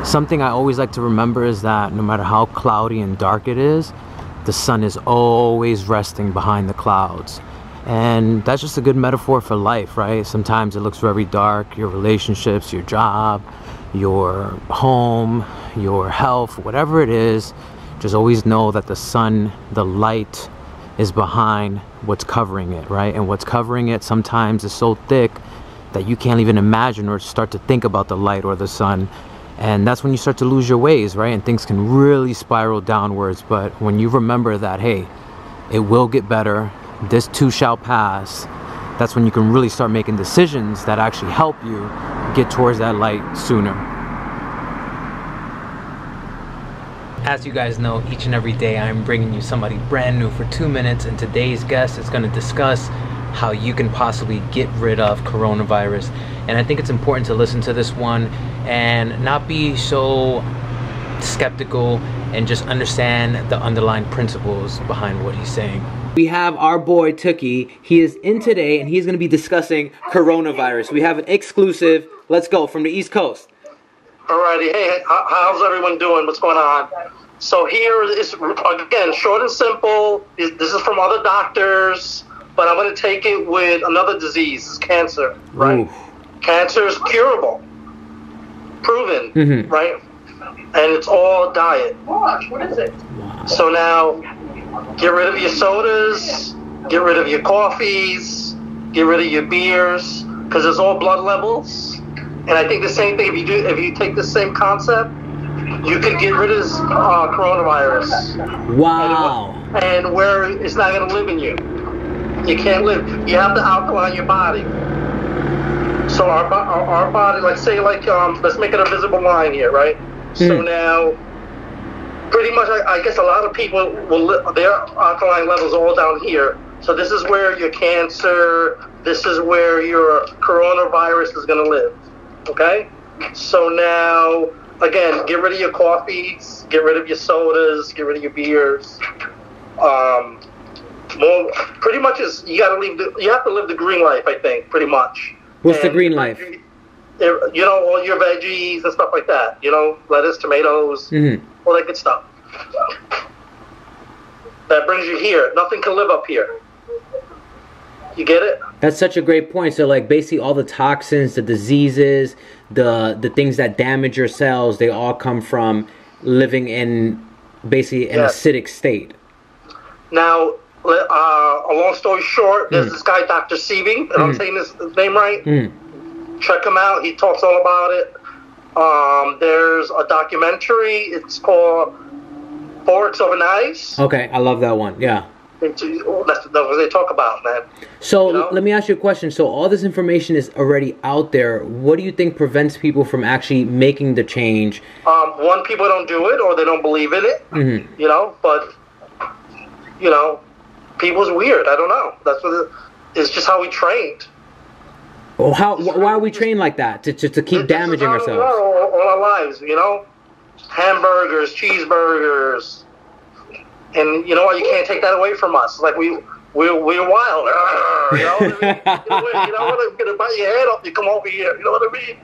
something I always like to remember is that no matter how cloudy and dark it is, the sun is always resting behind the clouds. And that's just a good metaphor for life, right? Sometimes it looks very dark, your relationships, your job, your home, your health, whatever it is, just always know that the sun, the light, is behind what's covering it, right? And what's covering it sometimes is so thick that you can't even imagine or start to think about the light or the sun. And that's when you start to lose your ways, right? And things can really spiral downwards. But when you remember that, hey, it will get better, this too shall pass, that's when you can really start making decisions that actually help you get towards that light sooner. As you guys know, each and every day I'm bringing you somebody brand new for 2 minutes, and today's guest is going to discuss how you can possibly get rid of coronavirus. And I think it's important to listen to this one and not be so skeptical and just understand the underlying principles behind what he's saying. We have our boy Tookie. He is in today and he's going to be discussing coronavirus. We have an exclusive. Let's go from the East Coast. Alrighty, hey, how's everyone doing? What's going on? So here is, again, short and simple. This is from other doctors, but I'm going to take it with another disease. It's cancer, right? Ooh. Cancer is curable, proven, right? And it's all diet. What is it? So now, get rid of your sodas, get rid of your coffees, get rid of your beers, because it's all blood levels. And I think the same thing, if you take the same concept, you can get rid of coronavirus. Wow. And where it's not going to live in you. You can't live. You have to alkaline your body. So our body, let's make it a visible line here, right? So now, pretty much, I guess a lot of people their alkaline levels are all down here. So this is where your cancer, this is where your coronavirus is going to live. Okay, so now again, get rid of your coffees, get rid of your sodas, get rid of your beers. Pretty much is you have to live the green life. I think pretty much. What's the green life? You know, all your veggies and stuff like that. You know, lettuce, tomatoes, all that good stuff. That brings you here. Nothing can live up here. You get it? That's such a great point. So like basically all the toxins, the diseases, the things that damage your cells, they all come from living in basically an acidic state. Now, a long story short, there's this guy, Dr. Sebi, and I'm saying his name right. Check him out. He talks all about it. There's a documentary. It's called Forks Over Knives. Okay, I love that one. Yeah. That's what they talk about, man. So let me ask you a question. So all this information is already out there. What do you think prevents people from actually making the change? One, people don't do it or they don't believe in it. You know, but you know, people's weird. I don't know. It's just how we trained. Well, why are we trained like that? To keep damaging ourselves? All our lives, you know, hamburgers, cheeseburgers. And you know what? You can't take that away from us. It's like we're wild. You know what I mean? You know what? I'm gonna bite your head off. You come over here. You know what I mean?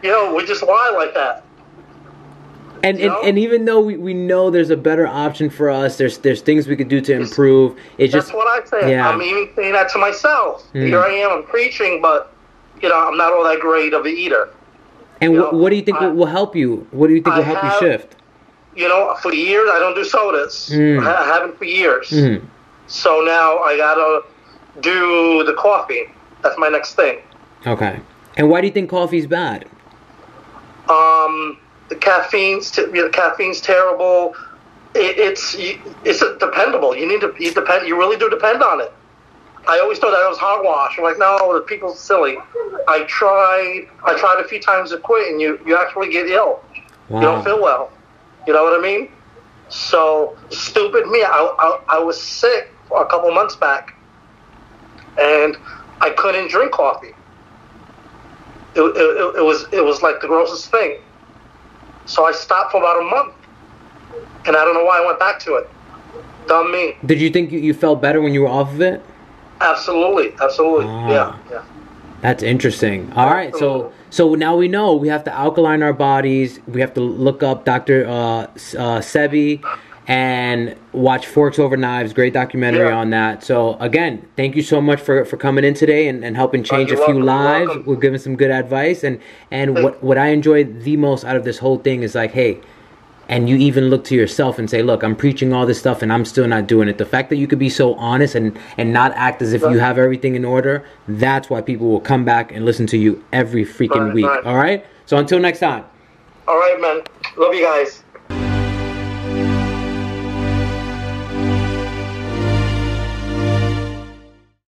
You know, we're just wild like that. And even though we know there's a better option for us, there's things we could do to improve. That's what I say. Yeah. I'm even saying that to myself. Here I am. I'm preaching, but you know, I'm not all that great of an eater. And what do you think will help you? What do you think will help you shift? You know, for years, I don't do sodas. I haven't for years. So now I gotta do the coffee. That's my next thing. Okay. And why do you think coffee's bad? The caffeine's terrible. It's dependable. You really do depend on it. I always thought that was hogwash. I'm like, no, the people's silly. I tried a few times to quit, and you actually get ill. Wow. You don't feel well. You know what I mean? So, stupid me. I was sick a couple months back, and I couldn't drink coffee. It was like the grossest thing. So I stopped for about a month, and I don't know why I went back to it. Dumb me. Did you think you felt better when you were off of it? Absolutely. Ah. Yeah. That's interesting. All right, so now we know we have to alkaline our bodies. We have to look up Dr. Sebi and watch Forks Over Knives. Great documentary on that. So again, thank you so much for coming in today and helping change a few lives. We're giving some good advice, and what I enjoyed the most out of this whole thing is like, hey. And you even look to yourself and say, look, I'm preaching all this stuff and I'm still not doing it. The fact that you could be so honest and not act as if you have everything in order, that's why people will come back and listen to you every freaking week. All right? So until next time. All right, man. Love you guys.